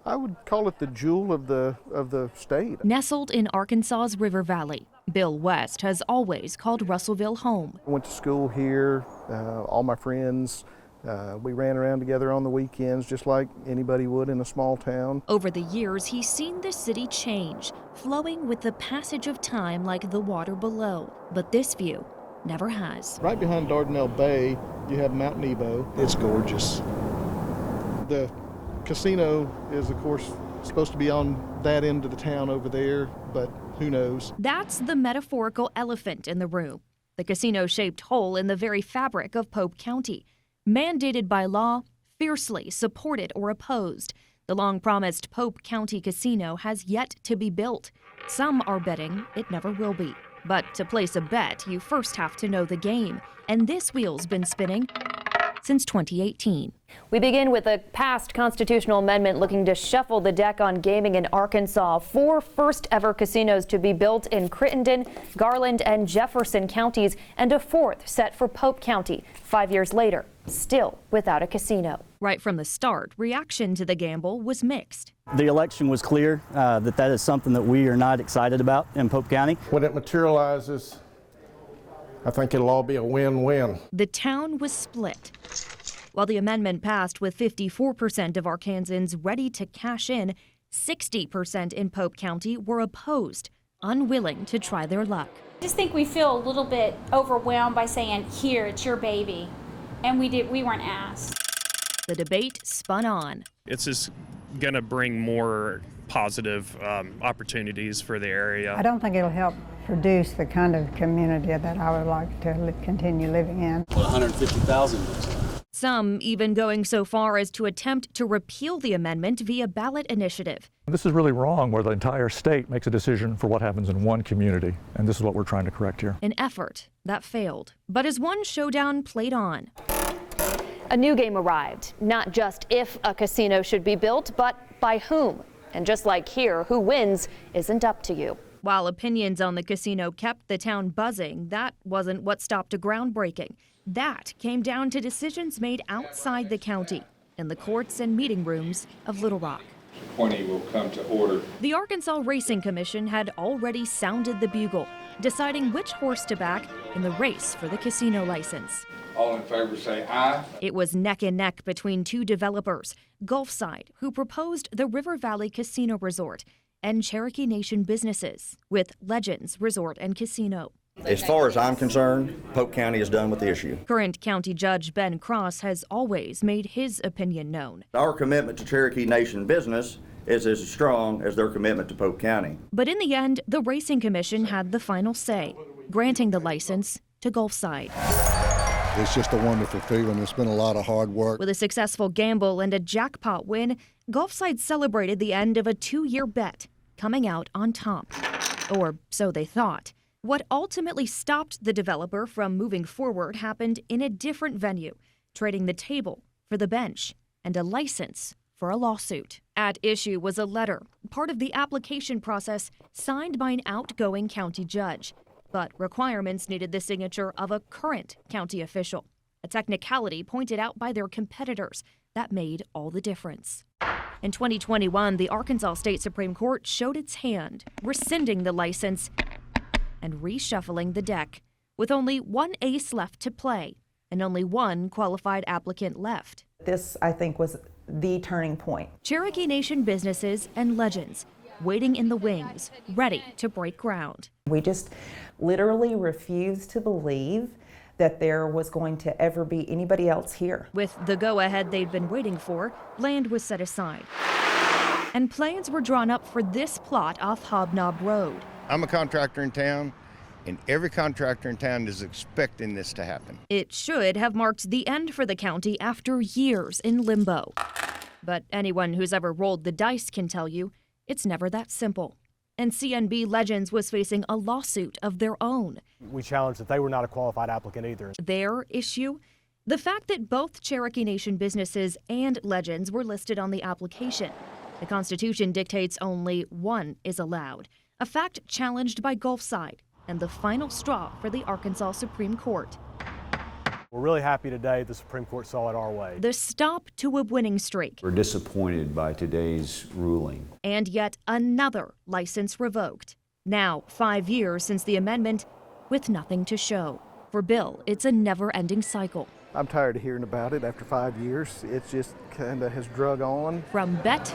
I would call it the jewel of the state. Nestled in Arkansas's River Valley, Bill West has always called Russellville home. I went to school here, all my friends, we ran around together on the weekends just like anybody would in a small town. Over the years, he's seen the city change, flowing with the passage of time like the water below. But this view never has. Right behind Dardanelle Bay, you have Mount Nebo. It's gorgeous. The casino is, of course, supposed to be on that end of the town over there, but who knows? That's the metaphorical elephant in the room, the casino-shaped hole in the very fabric of Pope County. Mandated by law, fiercely supported or opposed, the long-promised Pope County Casino has yet to be built. Some are betting it never will be. But to place a bet, you first have to know the game. And this wheel's been spinning since 2018. We begin with a passed constitutional amendment looking to shuffle the deck on gaming in Arkansas. 4 first-ever casinos to be built in Crittenden, Garland, and Jefferson counties, and a 4th set for Pope County. 5 years later, still without a casino. Right from the start, reaction to the gamble was mixed. The election was clear that is something that we are not excited about in Pope County. When it materializes, I think it'll all be a win-win. The town was split. While the amendment passed with 54% of Arkansans ready to cash in, 60% in Pope County were opposed, unwilling to try their luck. I just think we feel a little bit overwhelmed by saying, here, it's your baby. And we weren't asked. The debate spun on. It's just going to bring more positive opportunities for the area. I don't think it'll help produce the kind of community that I would like to continue living in. 150,000. Some even going so far as to attempt to repeal the amendment via ballot initiative. This is really wrong where the entire state makes a decision for what happens in one community, and this is what we're trying to correct here. An effort that failed, but as one showdown played on. A new game arrived, not just if a casino should be built, but by whom. And just like here, who wins isn't up to you. While opinions on the casino kept the town buzzing, that wasn't what stopped a groundbreaking. That came down to decisions made outside the county, in the courts and meeting rooms of Little Rock. Pointy will come to order. The Arkansas Racing Commission had already sounded the bugle, deciding which horse to back in the race for the casino license. All in favor say aye. It was neck and neck between 2 developers, Gulfside, who proposed the River Valley Casino Resort, and Cherokee Nation Businesses, with Legends Resort and Casino. As far as I'm concerned, Polk County is done with the issue. Current County Judge Ben Cross has always made his opinion known. Our commitment to Cherokee Nation business is as strong as their commitment to Polk County. But in the end, the Racing Commission had the final say, granting the license to Gulfside. It's just a wonderful feeling. It's been a lot of hard work. With a successful gamble and a jackpot win, Gulfside celebrated the end of a 2-year bet, coming out on top. Or so they thought. What ultimately stopped the developer from moving forward happened in a different venue, trading the table for the bench and a license for a lawsuit. At issue was a letter, part of the application process, signed by an outgoing county judge. But requirements needed the signature of a current county official, a technicality pointed out by their competitors that made all the difference. In 2021, the Arkansas State Supreme Court showed its hand, rescinding the license and reshuffling the deck, with only one ace left to play and only one qualified applicant left. This, I think, was the turning point. Cherokee Nation Businesses and Legends, waiting in the wings, ready to break ground. We just literally refused to believe that there was going to ever be anybody else here. With the go-ahead they'd been waiting for, land was set aside. And plans were drawn up for this plot off Hobnob Road. I'm a contractor in town, and every contractor in town is expecting this to happen. It should have marked the end for the county after years in limbo. But anyone who's ever rolled the dice can tell you, it's never that simple. And CNB Legends was facing a lawsuit of their own. We challenged that they were not a qualified applicant either. Their issue? The fact that both Cherokee Nation Businesses and Legends were listed on the application. The Constitution dictates only one is allowed, a fact challenged by Gulfside, and the final straw for the Arkansas Supreme Court. We're really happy today the Supreme Court saw it our way. The stop to a winning streak. We're disappointed by today's ruling. And yet another license revoked. Now, 5 years since the amendment, with nothing to show. For Bill, it's a never-ending cycle. I'm tired of hearing about it after 5 years. It just kind of has drug on. From bet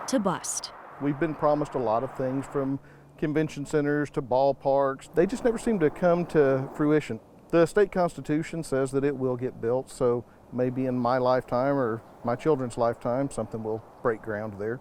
to bust. We've been promised a lot of things, from convention centers to ballparks. They just never seem to come to fruition. The state constitution says that it will get built, so maybe in my lifetime or my children's lifetime, something will break ground there.